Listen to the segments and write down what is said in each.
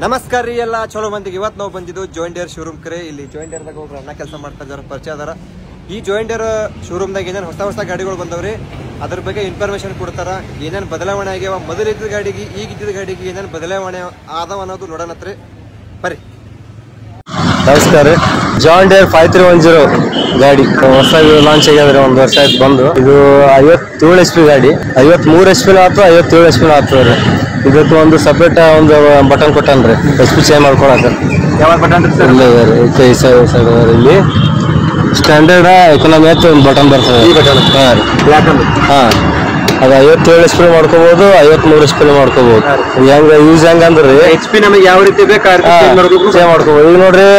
ನಮಸ್ಕಾರ ರೀ ಎಲ್ಲ ಚಲೋ ಮಂದಿಗೆ ಇವತ್ತು ನಾವು ಬಂದಿದ್ದು ಜಾಯಿಂಡಿಯರ್ ಶೋರೂಮ್ ಕರೆ ಇಲ್ಲಿ ಜಾಯಿಂಡಿಯರ್ದಾಗ ಒಬ್ರು ಅಣ್ಣ ಕೆಲಸ ಮಾಡ್ತಾ ಇದಾರೆ ಪರಿಚಯ ಅದಾರ ಈ ಜಾಯಿಂಡಿಯರ್ ಶೋರೂಮ್ದಾಗ ಏನೇನು ಹೊಸ ಗಾಡಿಗಳು ಬಂದವ್ರಿ ಅದ್ರ ಬಗ್ಗೆ ಇನ್ಫಾರ್ಮೇಶನ್ ಕೊಡ್ತಾರ ಏನೇನು ಬದಲಾವಣೆ ಆಗ್ಯಾವ ಮೊದಲಿದ್ದ ಗಾಡಿಗೆ ಈಗಿದ್ದ ಗಾಡಿಗೆ ಏನೇನು ಬದಲಾವಣೆ ಆದವ ಅನ್ನೋದು ನೋಡೋಣತ್ರಿ ಬರ್ರಿ. ನಮಸ್ಕಾರ. ಜಾಯಿಂಡಿಯರ್ 5310 ಗಾಡಿ ಹೊಸ ಲಾಂಚ್ ಆಗ್ಯಾದ್ರೆ ಒಂದು ವರ್ಷ ಆಯ್ತು ಬಂದು. ಇದು 57 HP ಗಾಡಿ, 53 HP ಆಯ್ತು, 57 HP ಆಗ್ತದ್ರಿ. ಇದಕ್ಕೆ ಒಂದು ಸಪ್ರೇಟ್ ಒಂದು ಬಟನ್ ಕೊಟ್ಟನ್ರಿ SP ಚೇಂಜ್ ಮಾಡ್ಕೊಳಕ. ಯಾವ ಬಟನ್ ಇಲ್ಲಿ ಸ್ಟ್ಯಾಂಡರ್ಡ್ ಎಕನಾಮಿ ಅಂತ ಒಂದು ಬಟನ್ ಬರ್ತದೆ. ಈ ಬಟನ್ ಅದು 57 HP ಮಾಡ್ಕೋಬಹುದು, 53 HP ಮಾಡ್ಕೋಬಹುದು. ಹೆಂಗ ಯೂಸ್ ಹೆಂಗಂದ್ರಿ HP ನಮಗೆ ಯಾವ ರೀತಿ ಬೇಕು ಚೇಂಜ್ ಮಾಡ್ಕೋಬಹುದು. ಈಗ ನೋಡ್ರಿ,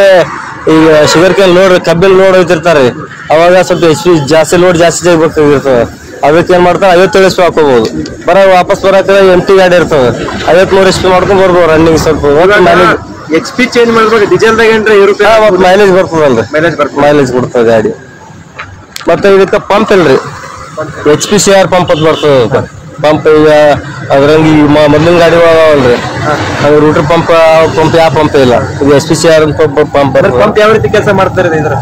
ಈಗ ಶುಗರ್ ಕೇನ್ ನೋಡ್ರಿ, ಕಬ್ಬಿನ ಲೋಡ್ ಹೋಗ್ತಿರ್ತಾರೆ, ಅವಾಗ ಸ್ವಲ್ಪ HP ಜಾಸ್ತಿ ಲೋಡ್ ಜಾಸ್ತಿ ಬೇಕಾಗಿರ್ತದೆ. ಅದಕ್ಕೆ ಏನ್ ಮಾಡ್ತಾರೆ 57 HP ಹಾಕೋಬಹುದು. ವಾಪಸ್ ಬರಕ ಎಂಟಿ ಗಾಡಿ ಇರ್ತದೆ, 53 HP ಮಾಡ್ಕೊಂಡ್ ಬರ್ಬೋದು. ರನ್ನಿಂಗ್ ಸ್ವಲ್ಪ HP ಚೇಂಜ್ ಮಾಡ್ಬೇಕು. ಡೀಸೆಲ್ದಾಗ ಮೈಲೇಜ್ ಬರ್ತದಲ್ರಿ, ಮೈಲೇಜ್ ಕೊಡ್ತದೆ ಗಾಡಿ. ಮತ್ತೆ ಇದಕ್ಕೆ ಪಂಪ್ ಇಲ್ರಿ, HPCR ಪಂಪ್ ಅಂತ ಬರ್ತದೆ. ಪಂಪ್ ಈಗ ಅದ್ರಂಗ ಮೊದ್ಲಿನ ಗಾಡಿ ಅಲ್ರಿ, ಅದು ರೂಟರ್ ಪಂಪ್ ಯಾವ ಪಂಪ್ ಇಲ್ಲ. ಇದು HPCR ಪಂಪ್. ಪಂಪ್ ಯಾವ ರೀತಿ ಕೆಲಸ ಮಾಡ್ತಾರೆ ಇದ್ರ?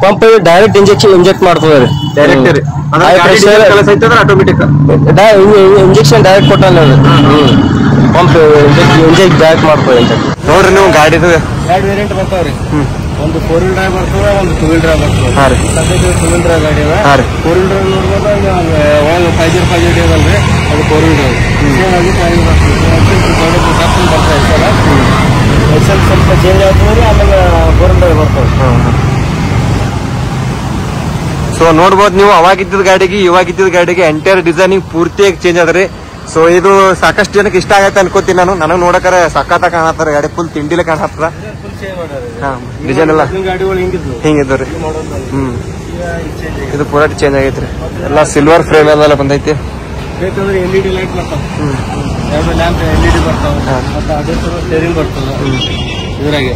ಪಂಪ್ ಡೈರೆಕ್ಟ್ ಇಂಜೆಕ್ಟ್ ಮಾಡ್ತದೆ ರೀ. ಡೈರೆಕ್ಟ್ ಆಟೋಮೆಟಿಕ್ ಇಂಜೆಕ್ಷನ್ ಡೈರೆಕ್ಟ್ ಕೊಟ್ಟಲ್ಲ ಪಂಪ್ ಇಂಜೆಕ್ಟ್ ಡೈರೆಕ್ಟ್ ಮಾಡ್ತದೆ. ನೋಡ್ರಿ ನೀವು ಗಾಡಿದು ಎರಡು ವೇರಿಯಂಟ್ ಬರ್ತಾವ್ರಿ. ಒಂದು 4 wheel drive ಬರ್ತದೆ, ಒಂದು 2 wheel drive ಬರ್ತದೆ. ಸದ್ಯಕ್ಕೆ 2 wheel drive ಗಾಡಿ ಅದ. 4 wheel drive ನೋಡ್ಬೋದು, 5050 ಅದಲ್ರಿ, ಅದು 4 wheel drive. ಸ್ವಲ್ಪ ಚೇಂಜ್ ಆಗ್ತದೆ, ಆಮೇಲೆ 4 wheel drive ಬರ್ತದೆ. ಸೊ ನೋಡ್ಬೋದು ನೀವು, ಅವಾಗಿದ್ದ ಗಾಡಿಗೆ ಇವಾಗಿದ್ದ ಗಾಡಿಗೆ ಎಂಟೈರ್ ಡಿಸೈನಿಂಗ್ ಪೂರ್ತಿಯಾಗಿ ಚೇಂಜ್ ಅದ್ರಿ. ಸೊ ಇದು ಸಾಕಷ್ಟು ಜನಕ್ಕೆ ಇಷ್ಟ ಆಗತ್ತೆ ಅನ್ಕೋತೀನಿ ನಾನು. ನನಗೆ ನೋಡಕ್ಕಾರ ಸಖತ್ ಕಾಣತ್ತಾರ ಗಾಡಿ, ಫುಲ್ ತಿಂಡಿಲೆ ಕಾಣತ್ತದ. ಡಿಸೈನ್ ಎಲ್ಲ ಹಿಂಗಿದ್ರಿ. ಇದು ಪೂರಾ ಚೇಂಜ್ ಆಗೈತ್ರಿ. ಎಲ್ಲ ಸಿಲ್ವರ್ ಫ್ರೇಮ್ ಎಲ್ಲ ಬಂದೈತಿ. ಬೇಕಂದ್ರೆ LED ಲೈಟ್ ಬರ್ತಾವ, ಲ್ಯಾಂಪ್ LED ಬರ್ತಾವ, ಮತ್ತೆ ಅದೇ ಸ್ಟೇರಿಂಗ್ ಬರ್ತದ ಇದ್ರಾಗೆ.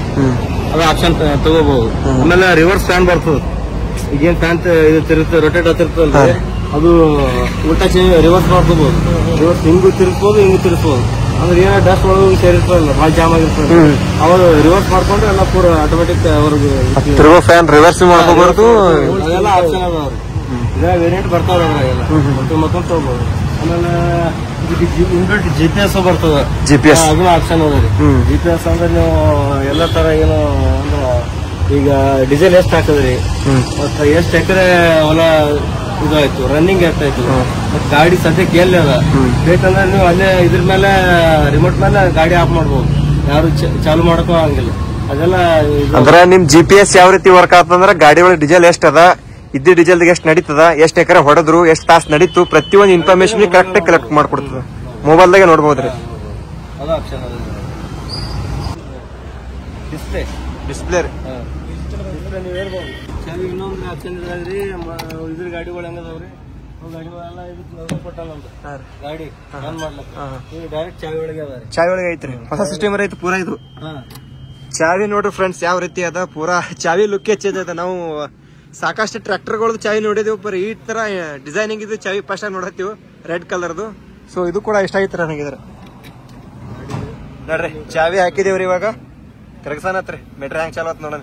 ಅದು ಆಪ್ಷನ್ ತಗೋಬಹುದು. ಆಮೇಲೆ ರಿವರ್ಸ್ ಫ್ಯಾನ್ ಬರ್ತದ. ಈಗೇನ್ ಫ್ಯಾನ್ ಇದು ತಿರುಗ್ತದೆ, ರೊಟೇಟ್ ಆಗ್ತಿರ್ತಲ್ರಿ, ಅದು ಉಲ್ಟಾ ಚೇಂಜ್ ರಿವರ್ಸ್ ಮಾಡ್ಕೋಬಹುದು. ರಿವರ್ಸ್ ಹಿಂಗೂ ತಿರುಗ್ಬೋದು, ಹಿಂಗೂ ತಿರುಗ್ಬೋದು. ಅಂದ್ರೆ ಏನೋ ಡಸ್ಟ್ ಒಳಗೆ ಸೇರಿರ್ತದಲ್ಲ, ಭಾಳ ಜಾಮ್ ಆಗಿರ್ತದೆ, ಅವರು ರಿವರ್ಸ್ ಮಾಡ್ಕೊಂಡ್ರೆ ಎಲ್ಲ ಪೂರ ಆಟೋಮೆಟಿಕ್ ಅವ್ರಿಗೆ ತಿರುಗೋ ಫ್ಯಾನ್ ರಿವರ್ಸ್ ಮಾಡ್ಕೋಬಾರ್ದು. ಅದೆಲ್ಲ ಆಪ್ಷನ್ ಅದ ಅವ್ರು. ಇದ್ರಾಗ ವೇರಿಯಂಟ್ ಬರ್ತಾವ್ರಿ, ಅದ್ರಾಗೆಲ್ಲ ಮತ್ತೊಂದು ತಗೋಬಹುದು. ಆಮೇಲೆ ಇನ್ಬಿಲ್ಟ್ GPS ಬರ್ತದ. GPS ಅದನ್ನ ಆಪ್ಷನ್ ಅದ ರೀ. GPS ಅಂದ್ರೆ ನೀವು ಎಲ್ಲ ತರ ಏನು ಅಂದ್ರೆ ಈಗ ಡೀಸೆಲ್ ಎಷ್ಟು ಹಾಕದ್ರಿ, ಮತ್ತೆ ಎಷ್ಟು ಎಕರೆ ಹೊಲ ಇದಾಯ್ತು, ರನ್ನಿಂಗ್ ಎಷ್ಟಾಯ್ತು, ಮತ್ತೆ ಗಾಡಿ ಸದ್ಯಕ್ಕೆ ಎಲ್ಲಿ ಅದ. ಬೇಕಂದ್ರೆ ನೀವು ಅಲ್ಲೇ ಇದ್ರ ಮೇಲೆ ರಿಮೋಟ್ ಮೇಲೆ ಗಾಡಿ ಆಫ್ ಮಾಡ್ಬೋದು, ಯಾರು ಚಾಲು ಮಾಡಕೋ ಹಂಗಿಲ್ಲ. ಅದೆಲ್ಲ ಅಂದ್ರೆ ನಿಮ್ GPS ಯಾವ ರೀತಿ ವರ್ಕ್ ಆಗ್ತದಂದ್ರ ಗಾಡಿ ಒಳಗೆ ಡೀಸೆಲ್ ಎಷ್ಟ್ ಅದ, ಇದ್ದ ಡೀಸೆಲ್ ಎಷ್ಟು ನಡೀತದ, ಎಷ್ಟು ಎಕರೆ ಹೊಡೆದ್ರು, ಎಷ್ಟು ತಾಸು ನಡೀತು, ಪ್ರತಿಯೊಂದು ಇನ್ಫಾರ್ಮೇಶನ್ ಕರೆಕ್ಟ್ ಕಲೆಕ್ಟ್ ಮಾಡ್ಕೊಡ್ತದ. ಮೊಬೈಲ್ದಾಗೆ ನೋಡ್ಬೋದ್ರಿ. ಅದು ಆಪ್ಷನ್ ಅದ. ಡಿಸ್ಪ್ಲೇ ಡಿಸ್ಪ್ಲೇ ನೀವು ಹೇಳ್ಬೋದು. ಇನ್ನೊಂದು ಆಪ್ಷನ್ ಇದ್ರಿ, ಇದ್ರ ಗಾಡಿಗಳು ಹೆಂಗದವ್ರಿ, ಗಾಡಿಗಳೆಲ್ಲ ಇದಕ್ಕೆ ಕೊಟ್ಟಲ್ಲ ಗಾಡಿ ಆನ್ ಮಾಡ್ಲಕ್ಕ ಡೈರೆಕ್ಟ್ ಚಾವಿ ಒಳಗೆ ಅದ. ಚಾವಿ ಒಳಗೆ ಐತ್ರಿ, ಹೊಸ ಸಿಸ್ಟಮ್ ಐತಿ ಪೂರಾ. ಇದು ಚಾವಿ ನೋಡ್ರಿ ಫ್ರೆಂಡ್ಸ್ ಯಾವ ರೀತಿ ಅದ, ಪೂರಾ ಚಾವಿ ಲುಕ್ ಚೇಂಜ್ ಅದ. ನಾವು ಸಾಕಷ್ಟು ಟ್ರ್ಯಾಕ್ಟರ್ಗಳದ್ದು ಚಾವಿ ನೋಡಿದೆವು, ಬರೀ ಈ ತರ ಡಿಸೈನಿಂಗ್ ಇದು ಚಾವಿ ಫಸ್ಟ್ ಆಗಿ ನೋಡತ್ತೀವಿ, ರೆಡ್ ಕಲರ್ದು. ಸೊ ಇದು ಕೂಡ ಇಷ್ಟ ಆಗಿತ್ತು ನನಗಿದ್ರ. ನೋಡ್ರಿ ಚಾವಿ ಹಾಕಿದೇವ್ರಿ, ಇವಾಗ ಕರಗಸಾನತ್ರಿ. ಮೆಟ್ರಿ ಹ್ಯಾಂಗ್ ಚಾಲು ಆತ್ ನೋಡೋಣ.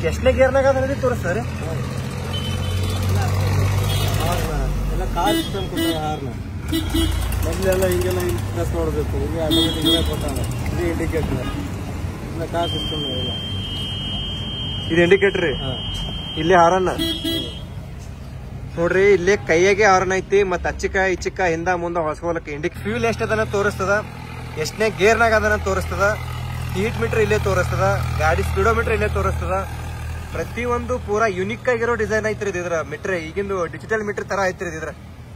ಎಷ್ಟನೇ ಗೇರ್ನಾಗ ಅದ ನೋಡಿ ತೋರಿಸ್ತಾರೆ. ಎಲ್ಲ ಕಾರ್ ಸಿಸ್ಟಮ್ ಕೊಟ್ಟಾರ. ಮೊದಲೆಲ್ಲ ಹಿಂಗೆಲ್ಲ ಪ್ರೆಸ್ ನೋಡಬೇಕು, ಈಗ ಆಟೋಮೆಟಿಕ್ ಕೊಟ್ಟಾರ. ಇದು ಇಂಡಿಕೇಟರ್, ಇಲ್ಲ ಕಾರ್ ಸಿಸ್ಟಮ್ ಇಲ್ಲ. ಇದು ಇಂಡಿಕೇಟರ್, ಇಲ್ಲಿ ಹಾರನ್ನ ನೋಡ್ರಿ, ಇಲ್ಲೇ ಕೈಯಾಗೆ ಹಾರನ್ ಐತಿ. ಮತ್ತ ಅಚ್ಚಿಕ ಇಚ್ಚಿಕ ಹಿಂದ ಮುಂದ ಹೊಸಕೋಲಕ್ಕೆ ಫ್ಯೂಲ್ ಎಷ್ಟ ಅದನ್ನ ತೋರಿಸ್ತದ, ಎಷ್ಟನೇ ಗೇರ್ನಾಗ ಅದನ್ನ ತೋರಿಸ್ತದ, ಹೀಟ್ ಮೀಟರ್ ಇಲ್ಲೇ ತೋರಿಸ್ತದ, ಗಾಡಿ ಸ್ಪೀಡೋಮೀಟರ್ ಇಲ್ಲೇ ತೋರಿಸ್ತದ. ಪ್ರತಿಯೊಂದು ಪೂರಾ ಯುನಿಕ್ ಆಗಿರೋ ಡಿಸೈನ್ ಐತ್ರಿ ಇದ್ರ ಮೀಟರ್. ಈಗಿಂದು ಡಿಜಿಟಲ್ ಮೀಟರ್ ತರ ಐತ್ರಿ ಇದ್ರ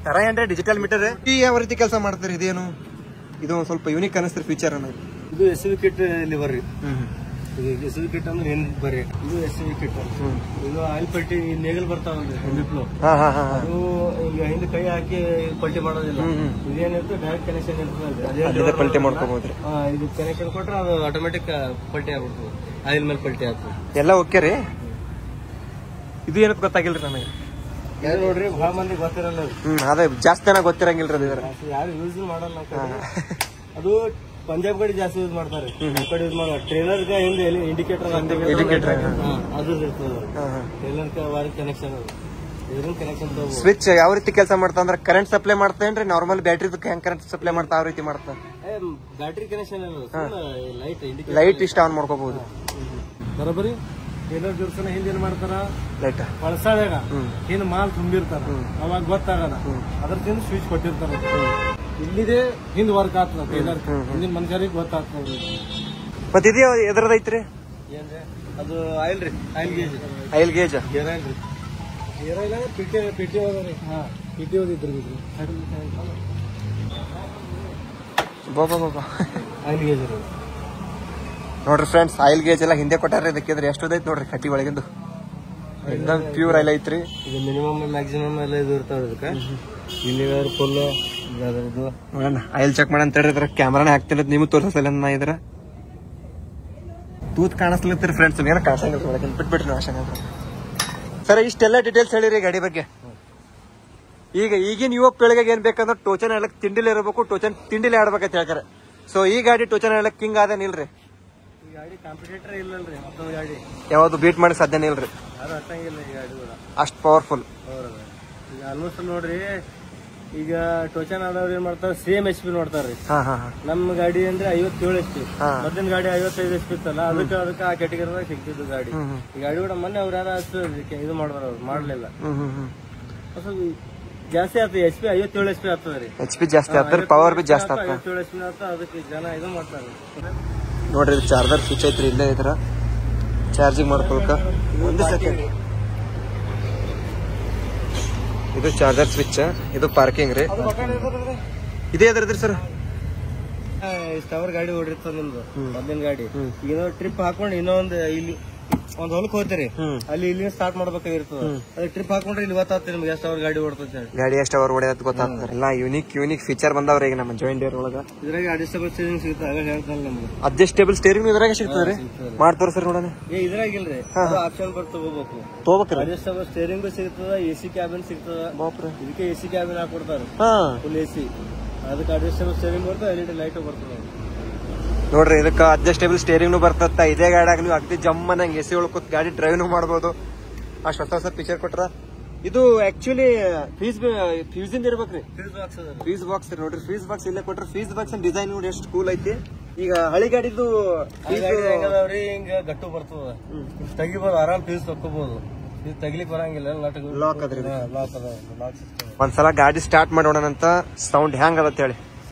ತರ ಏನ್ರಿ ಡಿಜಿಟಲ್ ಮೀಟರ್. ಈ ಯಾವ ರೀತಿ ಕೆಲಸ ಮಾಡ್ತಾರೆ, ಇದೇನು ಇದು ಒಂದ್ ಸ್ವಲ್ಪ ಯುನಿಕ್ ಅನಿಸ್ತಾರೆ ಫೀಚರ್ ಅನ್ನೋದು. ಇದು SUV ಕಿಟ್ ಇಲ್ಲಿ ಬರ್ರಿ. ಇದು SUV ಕಿಟ್ ಅಂದ್ರೆ ಏನ್ ಬರ್ರಿ, ಇದು SUV ಕಿಟ್. ಇದು ಆಯಿಲ್ ಪಲ್ಟಿ ನೇಗಲ್ ಬರ್ತಾವಲ್ರಿ, ಬಿಪ್ಲೋ, ಅದು ಈಗ ಹಿಂದೆ ಕೈ ಹಾಕಿ ಪಲ್ಟಿ ಮಾಡೋದಿಲ್ಲ. ಇದೇನಿರ್ತದೆ ಡೈರೆಕ್ಟ್ ಕನೆಕ್ಷನ್ ಇರ್ತದೆ, ಪಲ್ಟಿ ಮಾಡ್ಕೋಬಹುದ್ರಿ. ಇದು ಕನೆಕ್ಷನ್ ಕೊಟ್ರೆ ಅದು ಆಟೋಮೆಟಿಕ್ ಪಲ್ಟಿ ಆಗ್ಬಿಡ್ತದೆ, ಆಯಿಲ್ ಮೇಲೆ ಪಲ್ಟಿ ಆಗ್ತದೆ. ಎಲ್ಲ ಓಕೆ ರೀ. ಇದು ಏನಕ್ಕೆ ಗೊತ್ತಾಗಿಲ್ರಿ ನನಗೆ. ನೋಡ್ರಿ ಬಹಳ ಮಂದಿ ಗೊತ್ತಿರಲ್ಲ ಅದೇ ಜಾಸ್ತಿ ಜನ ಗೊತ್ತಿರಂಗಿಲ್ರಿ ಅದು ಇದ್ರ ಯಾರು ಯೂಸ್ ಮಾಡಲ್ಲ ಅದು ಪಂಜಾಬ್ ಕಡೆ ಜಾಸ್ತಿ ಯೂಸ್ ಮಾಡ್ತಾರೆ ಕಡೆ ಯೂಸ್ ಮಾಡೋ ಟ್ರೇಲರ್ ಹಿಂದೆ ಇಂಡಿಕೇಟರ್ ಅದು ಇರ್ತದೆ ಟ್ರೇಲರ್ ವಾರಿ ಕನೆಕ್ಷನ್ ಕನೆಕ್ಷನ್ ಸ್ವಿಚ್ ಯಾವ ರೀತಿ ಕೆಲಸ ಮಾಡ್ತಾ ಅಂದ್ರೆ ಕರೆಂಟ್ ಸಪ್ಲೈ ಮಾಡ್ತೇನ್ರಿ ನಾರ್ಮಲ್ ಬ್ಯಾಟ್ರಿ ಹೆಂಗ್ ಕರೆಂಟ್ ಸಪ್ಲೈ ಮಾಡ್ತಾ ಆ ರೀತಿ ಮಾಡ್ತಾ ಬ್ಯಾಟ್ರಿ ಕನೆಕ್ಷನ್ ಲೈಟ್ ಇಷ್ಟ ಆನ್ ಮಾಡ್ಕೋಬಹುದು ಬರೋಬರಿ ಟ್ರೇಲರ್ ಜೋರ್ಸನ ಹಿಂದೆ ಏನ್ ಮಾಡ್ತಾರ ಲೈಟ್ ಪಳಸಾಳ್ಯಾಗ ಹಿಂದ್ ಮಾಲ್ ತುಂಬಿರ್ತಾರ ಅವಾಗ ಗೊತ್ತಾಗಲ್ಲ ಅದ್ರ ತಿಂದ ಸ್ವಿಚ್ ಕೊಟ್ಟಿರ್ತಾರ ಇಲ್ಲಿದೆ ಹಿಂದ್ ವರ್ಕ್ ಆಗ್ತದ ಟ್ರೇಲರ್ ಹಿಂದಿನ ಮನುಷ್ಯರಿಗೆ ಗೊತ್ತಾಗ್ತದ ಮತ್ ಇದು ಎದ್ರದ ಐತ್ರಿ ಏನ್ರಿ ಅದು ಆಯಿಲ್ ರೀ ಆಯಿಲ್ ಗೇಜ್ ಏರ ಇಲ್ಲ ಪಿಟಿ ಹೋದ್ರಿ ಪಿಟಿ ಹೋದಿದ್ರು ಬಾಬಾ ಆಯಿಲ್ ಗೇಜ್ ನೋಡ್ರಿ ಫ್ರೆಂಡ್ಸ್ ಆಯಿಲ್ ಗೇಜ್ ಎಲ್ಲ ಹಿಂದೆ ಕೊಟ್ಟಾರ ಇದಕ್ಕಿದ್ರೆ ಎಷ್ಟೊದೈತಿ ನೋಡ್ರಿ ಕಟ್ಟಿ ಒಳಗಿಂದು ಎಕ್ದಮ್ ಪ್ಯೂರ್ ಆಯಿಲ್ ಐತ್ರಿ ಇದು ಮಿನಿಮಮ್ ಮ್ಯಾಕ್ಸಿಮಮ್ ಎಲ್ಲ ಇದು ಇರ್ತಾವ ಇದಕ್ಕೆ ಇಲ್ಲಿ ಫುಲ್ ಇದು ನೋಡೋಣ ಆಯಿಲ್ ಚೆಕ್ ಮಾಡ ಅಂತ ಹೇಳಿದ್ರ ಕ್ಯಾಮ್ರಾನೇ ಹಾಕ್ತಿರೋದು ನೀವು ತೋರಿಸಲ್ಲ ನಾ ಇದ್ರ ತೂತ್ ಕಾಣಿಸ್ಲತ್ತೀರಿ ಫ್ರೆಂಡ್ಸ್ ಏನೋ ಕಾಣಿಸಂಗಿಲ್ಲ ಒಳಗಿಂದ ಬಿಟ್ಬಿಟ್ರಿ ನಾವು ಸರ್ ಇಷ್ಟೆಲ್ಲ ಡೀಟೇಲ್ಸ್ ಹೇಳಿರಿ ಗಾಡಿ ಬಗ್ಗೆ ಈಗಿನ ಯುವ ಪೀಳಿಗೆಗೆ ಏನ್ ಬೇಕಂದ್ರೆ ಟೋಚನ್ ಹೇಳಕ್ ತಿಂಡಿಲಿ ಇರಬೇಕು ಟೋಚನ್ ತಿಂಡಿಲಿ ಆಡ್ಬೇಕಂತ ಹೇಳ್ತಾರೆ ಸೊ ಈ ಗಾಡಿ ಟೋಚನ್ ಹೇಳಕ್ ಕಿಂಗ್ ಅದೇನಿಲ್ರಿ ಈ ಗಾಡಿ ಕಾಂಪಿಟೇಟರ್ ಇಲ್ಲಲ್ರಿ ಮತ್ತೊಂದು ಗಾಡಿ ಯಾವ್ದು ಬೀಟ್ ಮಾಡಿ ಸಾಧ್ಯನೇ ಇಲ್ರಿ ಅದು ಹತ್ತಂಗಿಲ್ಲ ಈ ಗಾಡಿ ಕೂಡ ಅಷ್ಟ್ ಪವರ್ಫುಲ್ ಈಗ ಆಲ್ಮೋಸ್ಟ್ ನೋಡ್ರಿ ಈಗ ಟೋಚನ್ ಆದವ್ರು ಏನ್ ಮಾಡ್ತಾರೆ ಸೇಮ್ HP ನೋಡ್ತಾರ್ರಿ ನಮ್ ಗಾಡಿ ಅಂದ್ರೆ 57 HP ಮೊದಲಿನ ಗಾಡಿ 55 HP ಇತ್ತಲ್ಲ ಅದಕ್ಕೆ ಆ ಕ್ಯಾಟಗರಿದಾಗ ಸಿಗ್ತಿದ್ದು ಗಾಡಿ ಈ ಗಾಡಿ ಕೂಡ ಮೊನ್ನೆ ಅವ್ರು ಯಾರು ಅಷ್ಟು ಇದು ಮಾಡಿದ್ರ ಅವ್ರು ಮಾಡ್ಲಿಲ್ಲ ಸ್ವಲ್ಪ ಜಾಸ್ತಿ ಆಗ್ತದೆ HP 57 HP ಆಗ್ತದ್ರಿ HP ಜಾಸ್ತಿ ಆಗ್ತದೆ ಪವರ್ ಬಿ ಜಾಸ್ತಿ ಆಗ್ತದೆ 57 HP ಆಗ್ತದೆ ಅದಕ್ಕೆ ಜನ ಇದು ಮಾಡ್ತಾರೆ ನೋಡ್ರಿ ಇದು ಚಾರ್ಜರ್ ಸ್ವಿಚ್ ಐತ್ರಿ ಇಲ್ಲೇ ಇದ್ರ ಚಾರ್ಜಿಂಗ್ ಮಾಡ್ಕೊಳಕ ಒಂದು ಸೆಕೆಂಡ್ ಇದು ಚಾರ್ಜರ್ ಸ್ವಿಚ್ ಇದು ಪಾರ್ಕಿಂಗ್ ರೀ ಇದೇ ಅದ್ರದ್ರಿ ಸರ್ ಸ್ಟವರ್ ಗಾಡಿ ಓಡಿರ್ತದ ನಿಮ್ದು ಮೊದಲಿನ ಗಾಡಿ ಈಗ ಟ್ರಿಪ್ ಹಾಕೊಂಡು ಇನ್ನೊಂದು ಇಲ್ಲಿ ಒಂದ್ ಹೊಲಕ್ ಹೋಗ್ತೀರಿ ಅಲ್ಲಿ ಇಲ್ಲಿ ಸ್ಟಾರ್ಟ್ ಮಾಡ್ಬೇಕಾಗಿರ್ತದ ಅದ್ ಟ್ರಿಪ್ ಹಾಕೊಂಡ್ರೆ ಇಲ್ಲಿ ಗೊತ್ತಾಗ್ತದೆ ನಿಮ್ಗೆ ಎಷ್ಟು ಅವರ್ ಗಾಡಿ ಓಡ್ತದೆ ಗಾಡಿ ಎಷ್ಟು ಅವರ್ ಓಡೋದ್ ಗೊತ್ತಾಗ್ತದೆ ಎಲ್ಲ ಯೂನಿಕ್ ಫೀಚರ್ ಬಂದವ್ರ ಈಗ ನಮ್ಮ ಜಾಯಿಂಟ್ ಡೇರ್ ಒಳಗ ಇದ್ರಾಗ ಅಡ್ಜಸ್ಟಬಲ್ ಸ್ಟೇರಿಂಗ್ ಸಿಗುತ್ತೆ ಆಗ ಹೇಳ್ತಾರಲ್ಲ ನಮ್ಗೆ ಅಡ್ಜಸ್ಟೇಬಲ್ ಸ್ಟೇರಿಂಗ್ ಇದ್ರಾಗ ಸಿಗ್ತದ್ರಿ ಮಾಡ್ತಾರ ಸರ್ ನೋಡೋಣ ಇದ್ರಾಗಿಲ್ರಿ ಆಪ್ಷನ್ ಬರ್ತ ತಗೋಬೇಕ್ರಿ ಅಡ್ಜಸ್ಟಬಲ್ ಸ್ಟೇರಿಂಗ್ ಸಿಗ್ತದ AC ಕ್ಯಾಬಿನ್ ಸಿಗ್ತದ ಇದಕ್ಕೆ AC ಕ್ಯಾಬಿನ್ ಹಾಕೊಡ್ತಾರ ಫುಲ್ AC ಅದಕ್ಕೆ ಅಡ್ಜಸ್ಟಬಲ್ ಸ್ಟೇರಿಂಗ್ ಬರ್ತದೆ LED ಲೈಟ್ ಬರ್ತದೆ ನೋಡ್ರಿ ಇದಕ್ಕೆ ಅಡ್ಜಸ್ಟೇಬಲ್ ಸ್ಟೇರಿಂಗ್ ಬರ್ತತ್ತ ಇದೇ ಗಾಡಿಯಾಗ ನೀವು ಅಗ್ದಿ ಜಮ್ಮನಂಗ್ AC ಒಳಗ್ ಗಾಡಿ ಡ್ರೈವ್ ಮಾಡಬಹುದು ಅಷ್ಟು ಹೊಸ ಫೀಚರ್ ಕೊಟ್ರ ಇದು ಆಕ್ಚುಲಿ ಫ್ಯೂಸ್ ಇಂದ ಇರ್ಬೇಕ್ರಿ ಫೀಸ್ ಬಾಕ್ಸ್ ನೋಡ್ರಿ ಫೀಸ್ ಬಾಕ್ಸ್ ಇಲ್ಲೇ ಕೊಟ್ರ ಫೀಸ್ ಬಾಕ್ಸ್ ಡಿಸೈನ್ ನೋಡಿ ಎಷ್ಟು ಕೂಲ್ ಐತಿ ಈಗ ಹಳಿ ಗಾಡಿದು ಹಿಂಗ ಗಟ್ಟು ಬರ್ತದ ತೆಗಿಬಹುದು ಆರಾಮ್ ಫೀಸ್ ತಕ್ಕೋಬಹುದು ಇದು ತೆಗಿಲಿಕ್ ಬರಂಗಿಲ್ಲ ಲಾಕ್ ಅದ್ರಿ ಲಾಕ್ ಅದ ಒಂದ್ಸಲ ಗಾಡಿ ಸ್ಟಾರ್ಟ್ ಮಾಡೋಣಂತ ಸೌಂಡ್ ಹೆಂಗ್ ಅದತ್ ಹೇಳಿ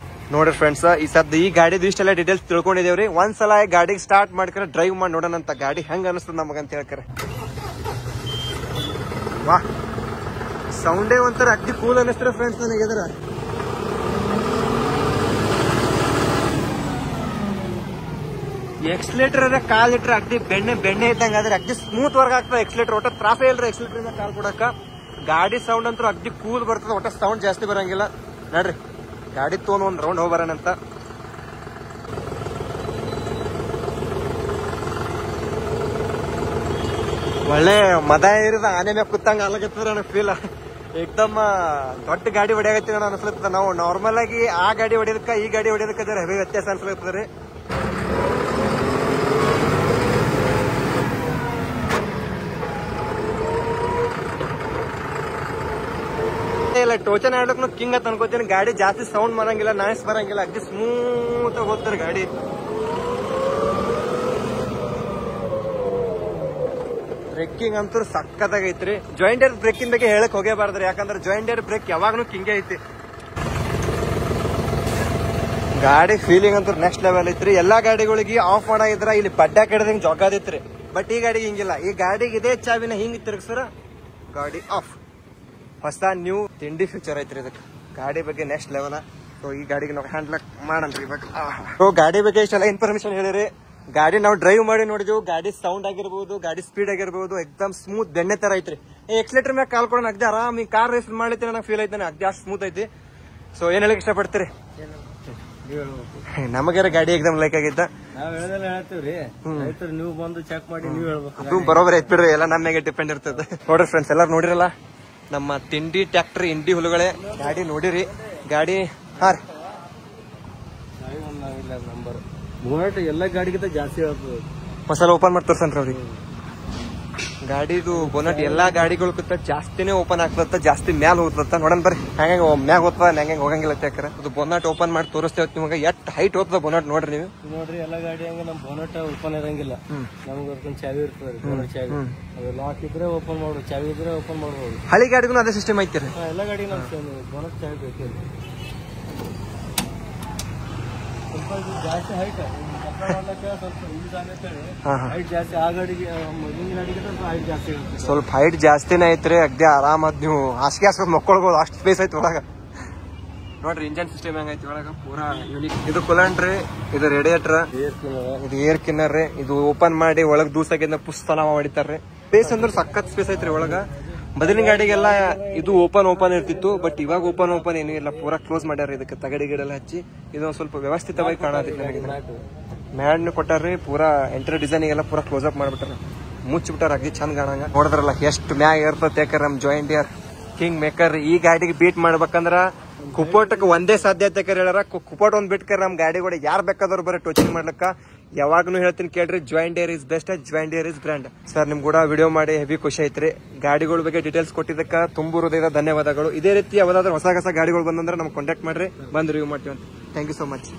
ನೋಡ್ರಿ ಫ್ರೆಂಡ್ಸ್ ಈ ಗಾಡಿದು ಇಷ್ಟೆಲ್ಲ ಡೀಟೇಲ್ಸ್ ತಿಳ್ಕೊಂಡಿದೇವ್ರಿ ಒಂದ್ಸಲ ಗಾಡಿಗೆ ಸ್ಟಾರ್ಟ್ ಮಾಡ್ಕರ ಡ್ರೈವ್ ಮಾಡಿ ನೋಡೋಣಂತ ಗಾಡಿ ಹೆಂಗ್ ಅನಿಸ್ತದ ನಮಗಂತ ಹೇಳ್ಕರ ವಾ ಸೌಂಡೇ ಒಂಥರ ಅಗ್ದಿ ಕೂಲ್ ಅನಿಸ್ತಾರೆ ಫ್ರೆಂಡ್ಸ್ ನನಗೆ ಎದುರ ಎಕ್ಸ್ಲೇಟರ್ ಅದ ಕಾಲ್ ಇಟ್ರೆ ಅಗ್ದಿ ಬೆಣ್ಣೆ ಇದ್ದಂಗ ಆದ್ರೆ ಅಗ್ದಿ ಸ್ಮೂತ್ ವರ್ಕ್ ಆಗ್ತದೆ ಎಕ್ಸ್ಲೇಟರ್ ಒಟ್ಟ ತ್ರಾಸೇ ಇಲ್ರಿ ಎಕ್ಸ್ಲೇಟರ್ ಇಂದ ಕಾಲ್ ಕೊಡಕ ಗಾಡಿ ಸೌಂಡ್ ಅಂತೂ ಅಗ್ದಿ ಕೂಲ್ ಬರ್ತದೆ ಒಟ್ಟ ಸೌಂಡ್ ಜಾಸ್ತಿ ಬರಂಗಿಲ್ಲ ನೋಡ್ರಿ ಗಾಡಿ ತೊಗೊಂಡ್ ಒಂದ್ ರೌಂಡ್ ಹೋಗ್ಬರೋಣಂತ ಒಳ್ಳೆ ಮದ ಇರದ ಆನೆ ಮ್ಯಾಗ ಕೂತಂಗ ಅಲ್ಲಗತ್ತದ ನನಗೆ ಫೀಲ್ ಏಕ್ದಮ್ ದೊಡ್ಡ ಗಾಡಿ ಹೊಡಿಯಾಗತ್ತೀವಿ ನಾನು ಅನ್ಸ್ಲತ್ತದ ನಾವು ನಾರ್ಮಲ್ ಆಗಿ ಆ ಗಾಡಿ ಹೊಡಿಯೋದಕ್ಕ ಈ ಗಾಡಿ ಹೊಡಿಯೋದಕ್ಕ ಜರ ಹೆವಿ ವ್ಯತ್ಯಾಸ ಅನ್ಸ್ಲತ್ತದ ರೀ ಇಲ್ಲ ಟೋಚನ್ ಆಡ್ಲಕ್ನು ಕಿಂಗ್ ಅಂತ ಅನ್ಕೋತೀನಿ ಗಾಡಿ ಜಾಸ್ತಿ ಸೌಂಡ್ ಬರಂಗಿಲ್ಲ ನಾಯ್ಸ್ ಬರಂಗಿಲ್ಲ ಅಗ್ದಿ ಸ್ಮೂತ್ ಆಗಿ ಹೋಗ್ತಾರೆ ಗಾಡಿ ಬ್ರೇಕಿಂಗ್ ಅಂತೂ ಸಕ್ಕತ್ತಾಗೈತ್ರಿ ಜಾಯಿಂಟ್ ಬ್ರೇಕಿಂಗ್ ಬಗ್ಗೆ ಹೇಳಕ್ ಹೋಗೇಬಾರ್ದ್ರಿ ಯಾಕಂದ್ರೆ ಜಾಯಿಂಟ್ ಬ್ರೇಕ್ ಯಾವಾಗ್ಲೂ ಕಿಂಗೆ ಐತಿ ಗಾಡಿ ಫೀಲಿಂಗ್ ಅಂತೂ ನೆಕ್ಸ್ಟ್ ಲೆವೆಲ್ ಐತ್ರಿ ಎಲ್ಲಾ ಗಾಡಿಗಳಿಗೆ ಆಫ್ ಮಾಡಿದ್ರ ಇಲ್ಲಿ ಬಡ್ಡ ಕೆಡದಂಗ್ ಜೊಗ್ಗಾದಿತ್ರಿ ಬಟ್ ಈ ಗಾಡಿಗೆ ಹಿಂಗಿಲ್ಲ ಈ ಗಾಡಿಗೆ ಇದೇ ಚಾವಿನ ಹಿಂಗ್ ತಿರುಗಿಸ್ರ ಗಾಡಿ ಆಫ್ ಹೊಸ ನ್ಯೂ ತಿಂಡಿ ಫೀಚರ್ ಐತ್ರಿ ಇದಕ್ಕೆ ಗಾಡಿ ಬಗ್ಗೆ ನೆಕ್ಸ್ಟ್ ಲೆವೆಲ್ ಸೊ ಈ ಗಾಡಿಗೆ ನಾವು ಹ್ಯಾಂಡ್ಲ್ ಮಾಡನ್ರಿ ಇವಾಗ ಸೊ ಗಾಡಿ ಬಗ್ಗೆ ಇಷ್ಟೆಲ್ಲ ಇನ್ಫಾರ್ಮೇಶನ್ ಹೇಳಿರಿ ಗಾಡಿ ನಾವು ಡ್ರೈವ್ ಮಾಡಿ ನೋಡಿದೆವು ಗಾಡಿ ಸೌಂಡ್ ಆಗಿರ್ಬೋದು ಗಾಡಿ ಸ್ಪೀಡ್ ಆಗಿರ್ಬೋದು ಎಕ್ದಮ್ ಸ್ಮೂತ್ ಬೆಣ್ಣೆ ತರ ಐತ್ರಿ ಎಕ್ಸ್ಲೇಟರ್ ಮ್ಯಾಗ ಕಾಲ್ ಕೊಡೋಣ ಅಗ್ದಿ ಆರಾಮ್ ಈ ಕಾರ್ ರೇಸ್ ಮಾಡ್ಲಿಕ್ಕೆ ನನಗೆ ಫೀಲ್ ಐತೆ ಅಗ್ದಿ ಅಷ್ಟು ಸ್ಮೂತ್ ಐತಿ ಸೊ ಏನ್ ಹೇಳಕ್ ಇಷ್ಟಪಡ್ತೀರಿ ನಮಗಾರ ಗಾಡಿ ಎಕ್ದಮ್ ಲೈಕ್ ಆಗಿದ್ದ ನಾವ್ ಹೇಳ್ತೀವ್ರಿ ರೈತರು ನೀವು ಬಂದು ಚೆಕ್ ಮಾಡಿ ನೀವ್ ಹೇಳ್ಬೇಕು ಅದು ಬರೋಬರ್ ಐತ್ ಬಿಡ್ರಿ ಎಲ್ಲ ನಮ್ಮ ಮೇಲೆ ಡಿಪೆಂಡ್ ಇರ್ತದೆ ನೋಡ್ರಿ ಫ್ರೆಂಡ್ಸ್ ಎಲ್ಲಾರು ನೋಡಿರಲ್ಲ ನಮ್ಮ ತಿಂಡಿ ಟ್ರ್ಯಾಕ್ಟರ್ ಇಂಡಿ ಹುಳುಗಳೇ ಗಾಡಿ ನೋಡಿರಿ ಗಾಡಿ ಹಾ ರೀ ನಂಬರ್ ಬೋನಟ್ ಎಲ್ಲ ಗಾಡಿಗಿಂತ ಜಾಸ್ತಿ ಆಗ್ತದೆ. ಹೊಸಲ ಓಪನ್ ಮಾಡಿ ತೋರ್ಸನ್ರಿ ಅವ್ರಿಗೆ. ಗಾಡಿದು ಬೋನಟ್ ಎಲ್ಲಾ ಗಾಡಿಗಳ್ಕಿಂತ ಜಾಸ್ತಿನೇ ಓಪನ್ ಆಗ್ತದ, ಜಾಸ್ತಿ ಮ್ಯಾಲ ಹೋಗ್ತದ. ನೋಡನ್ ಬರ್ರಿ ಹೆಂಗ ಮ್ಯಾಗ ಹೋಗ್ತದ ಹೆಂಗ ಹೋಗಂಗಿಲ್ಲ ಯಾಕಂದ್ರೆ ಅದು ಬೋನಟ್ ಓಪನ್ ಮಾಡಿ ತೋರಿಸ್ತೇವೆ ನಿಮಗೆ. ಎಷ್ಟ್ ಹೈಟ್ ಹೋಗ್ತದ ಬೋನಟ್ ನೋಡ್ರಿ ನೀವು. ನೋಡ್ರಿ ಎಲ್ಲಾ ಗಾಡಿ ಹಂಗ ನಮ್ ಬೋನಟ್ ಓಪನ್ ಇರಂಗಿಲ್ಲ. ನಮ್ಗೆ ಅದಕ್ಕೊಂದು ಚಾವಿ ಇರ್ತದೆ, ಬೋನಟ್ ಚಾವಿ. ಅದು ಲಾಕ್ ಇದ್ರೆ ಓಪನ್ ಮಾಡ್ಬೋದು, ಚಾವಿ ಇದ್ರೆ ಓಪನ್ ಮಾಡ್ಬೋದು. ಹಳಿ ಗಾಡಿಗೂ ಅದೇ ಸಿಸ್ಟಮ್ ಐತಿ. ಎಲ್ಲ ಗಾಡಿ ನಮ್ ಬೋನಟ್ ಚಾವಿ ಬೇಕಿಲ್ಲ. ಸ್ವಲ್ಪ ಜಾಸ್ತಿ ಹೈಟ್ ಹೈಟ್ ಜಾಸ್ತಿ ಆ ಗಾಡಿಗೆ ಹೈಟ್ ಜಾಸ್ತಿ ಇರುತ್ತೆ. ಸ್ವಲ್ಪ ಹೈಟ್ ಜಾಸ್ತಿನೇ ಐತ್ರಿ. ಅಗ್ದಿ ಆರಾಮದ್ ನೀವು ಹಾಸಿಗೆ ಹಾಸ್ಕೊಂಡ್ ಮಕ್ಕೊಳ್ಬೋದು, ಅಷ್ಟು ಸ್ಪೇಸ್ ಐತಿ ಒಳಗ. ನೋಡ್ರಿ ಇಂಜನ್ ಸಿಸ್ಟಮ್ ಹೆಂಗೈತಿ ಒಳಗ, ಪೂರಾ ಯೂನಿಕ್. ಇದು ಕುಲಂಟ್ ರೀ, ಇದು ರೇಡಿಯೇಟರ್, ಇದು ಏರ್ ಕಿನ್ನರ್ ರೀ. ಇದು ಓಪನ್ ಮಾಡಿ ಒಳಗ್ ದೂಸಾಗಿಂದ ಪುಸ್ತನ ಹೊಡಿತಾರ್ರಿ. ಸ್ಪೇಸ್ ಅಂದ್ರೆ ಸಖತ್ ಸ್ಪೇಸ್ ಐತ್ರಿ ಒಳಗ. ಬದಲಿನ ಗಾಡಿಗೆಲ್ಲ ಇದು ಓಪನ್ ಇರ್ತಿತ್ತು, ಬಟ್ ಇವಾಗ ಓಪನ್ ಏನೂ ಇಲ್ಲ, ಪೂರಾ ಕ್ಲೋಸ್ ಮಾಡ್ಯಾರ. ಇದಕ್ಕೆ ತಗಡಿ ಗಿಡೆಲ್ಲ ಹಚ್ಚಿ ಇದು ಸ್ವಲ್ಪ ವ್ಯವಸ್ಥಿತವಾಗಿ ಕಾಣತಿತ್ತು ನನಗೆ. ಮ್ಯಾಡ್ ಕೊಟ್ಟಾರ್ರಿ, ಪೂರಾ ಎಂಟರ್ ಡಿಸೈನ್ ಎಲ್ಲ ಪೂರಾ ಕ್ಲೋಸ್ ಅಪ್ ಮಾಡ್ಬಿಟ್ಟಾರ, ಮುಚ್ಚಿಬಿಟ್ಟಾರ. ಅಗ್ದಿ ಚಂದ ಕಾಣಂಗ. ನೋಡಿದ್ರಲ್ಲ ಎಷ್ಟು ಮ್ಯಾಗ ಇರ್ತದೆ. ಯಾಕಂದ್ರೆ ನಮ್ ಜಾಯಿಂಟ್ ಡಿಯರ್ ಕಿಂಗ್ ಮೇಕರ್ ಈ ಗಾಡಿಗೆ ಬೀಟ್ ಮಾಡ್ಬೇಕಂದ್ರ ಕುಪೋಟಕ್ಕೆ ಒಂದೇ ಸಾಧ್ಯತೆ ಹೇಳ್ಯಾರ. ಕುಪೋಟ್ ಒಂದ್ ಬಿಟ್ಕರ ನಮ್ ಗಾಡಿಗಳು ಯಾರು ಬೇಕಾದ್ರು ಬರೀ ಟೋಚಿಂಗ್ ಮಾಡ್ಲಕ್ಕ. ಯಾವಾಗ್ಲೂ ಹೇಳ್ತೀನಿ ಕೇಳ್ರಿ, joint dear is best, joint dear is brand. Sir ನಿಮ್ ಕೂಡ ವಿಡಿಯೋ ಮಾಡಿ ಹೆವಿ ಖುಷಿ ಐತ್ರಿ. ಗಾಡಿಗಳ ಬಗ್ಗೆ ಡೀಟೇಲ್ಸ್ ಕೊಟ್ಟಿದ್ದಕ್ಕ ತುಂಬ ಹೃದಯದ ಧನ್ಯವಾದಗಳು. ಇದೇ ರೀತಿ ಯಾವ್ದಾದ್ರು ಹೊಸ ಗಾಡಿಗಳು ಬಂದಂದ್ರೆ ನಮ್ಗೆ ಕಾಂಟ್ಯಾಕ್ಟ್ ಮಾಡ್ರಿ, ಬಂದು ರಿವ್ಯೂ ಮಾಡ್ತೀವಿ ಅಂತ. Thank you so much.